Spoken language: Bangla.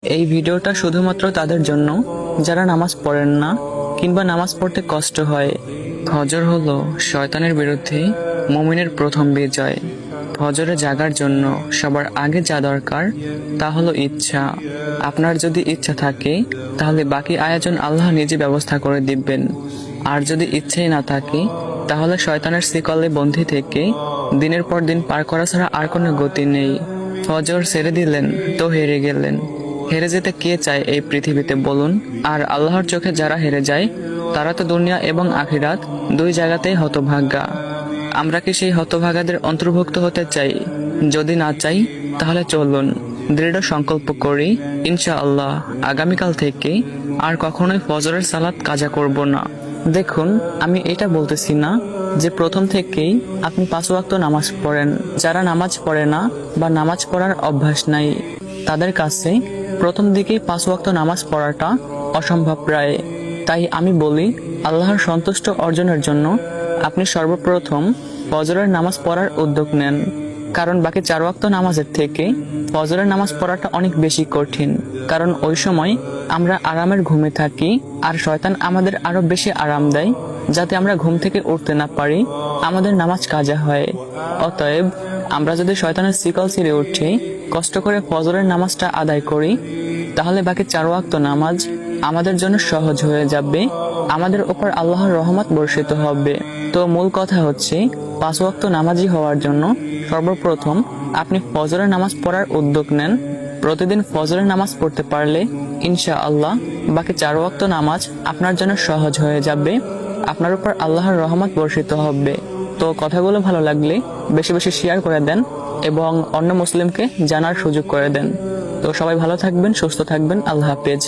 এই ভিডিওটা শুধুমাত্র তাদের জন্য যারা নামাজ পড়েন না কিংবা নামাজ পড়তে কষ্ট হয়। ফজর হলো শয়তানের বিরুদ্ধে মুমিনের প্রথম বিজয়। ফজরে জাগার জন্য সবার আগে যা দরকার তা হলো ইচ্ছা। আপনার যদি ইচ্ছা থাকে তাহলে বাকি আয়োজন আল্লাহ নিজে ব্যবস্থা করে দিবেন। আর যদি ইচ্ছেই না থাকে তাহলে শয়তানের শিকলে বন্দী থেকে দিনের পর দিন পার করা ছাড়া আর কোনো গতি নেই। ফজর ছেড়ে দিলেন তো হেরে গেলেন। হেরে যেতে কে চায় এই পৃথিবীতে বলুন? আর আল্লাহর চোখে যারা হেরে যায় তারা তো দুনিয়া এবং আখিরাত দুই জায়গাতেই হতভাগ্যা। আমরা কি সেই হতভাগাদের অন্তর্ভুক্ত হতে চাই? যদি না চাই তাহলে চলুন দৃঢ় সংকল্প করি, ইনশাআল্লাহ আগামীকাল থেকে আর কখনোই ফজরের সালাত কাজা করব না। দেখুন, আমি এটা বলতেছি না যে প্রথম থেকেই আপনি 5 ওয়াক্ত নামাজ পড়েন। যারা নামাজ পড়ে না বা নামাজ পড়ার অভ্যাস নাই তাদের কাছে প্রথম দিকেই 5 ওয়াক্ত নামাজ পড়াটা অসম্ভব প্রায়। তাই আমি বলি, আল্লাহর সন্তুষ্ট অর্জনের জন্য আপনি সর্বপ্রথম ফজরের নামাজ পড়ার উদ্যোগ নেন। কারণ বাকি 4 ওয়াক্ত নামাজের থেকে ফজরের নামাজ পড়াটা অনেক বেশি কঠিন। কারণ ওই সময় আমরা আরামের ঘুমে থাকি আর শয়তান আমাদের আরো বেশি আরাম দেয় যাতে আমরা ঘুম থেকে উঠতে না পারি, আমাদের নামাজ কাজা হয়। অতএব আমরা যদি শয়তানের শিকল ছিঁড়ে উঠি, কষ্ট করে ফজরের নামাজটা আদায় করি, তাহলে বাকি 4 ওয়াক্ত নামাজ আমাদের জন্য সহজ হয়ে যাবে, আমাদের উপর আল্লাহর রহমত বর্ষিত হবে। তো মূল কথা হচ্ছে 5 ওয়াক্ত নামাজি হওয়ার জন্য সর্বপ্রথম আপনি ফজরের নামাজ পড়ার উদ্যোগ নেন। প্রতিদিন ফজরের নামাজ পড়তে পারলে ইনশাআল্লাহ বাকি 4 ওয়াক্ত নামাজ আপনার জন্য সহজ হয়ে যাবে, আপনার উপর আল্লাহর রহমত বর্ষিত হবে। তো কথাগুলো ভালো লাগলে বেশি বেশি শেয়ার করে দেন এবং অন্য মুসলিমকে জানার সুযোগ করে দেন। তো সবাই ভালো থাকবেন, সুস্থ থাকবেন। আল্লাহ হাফেজ।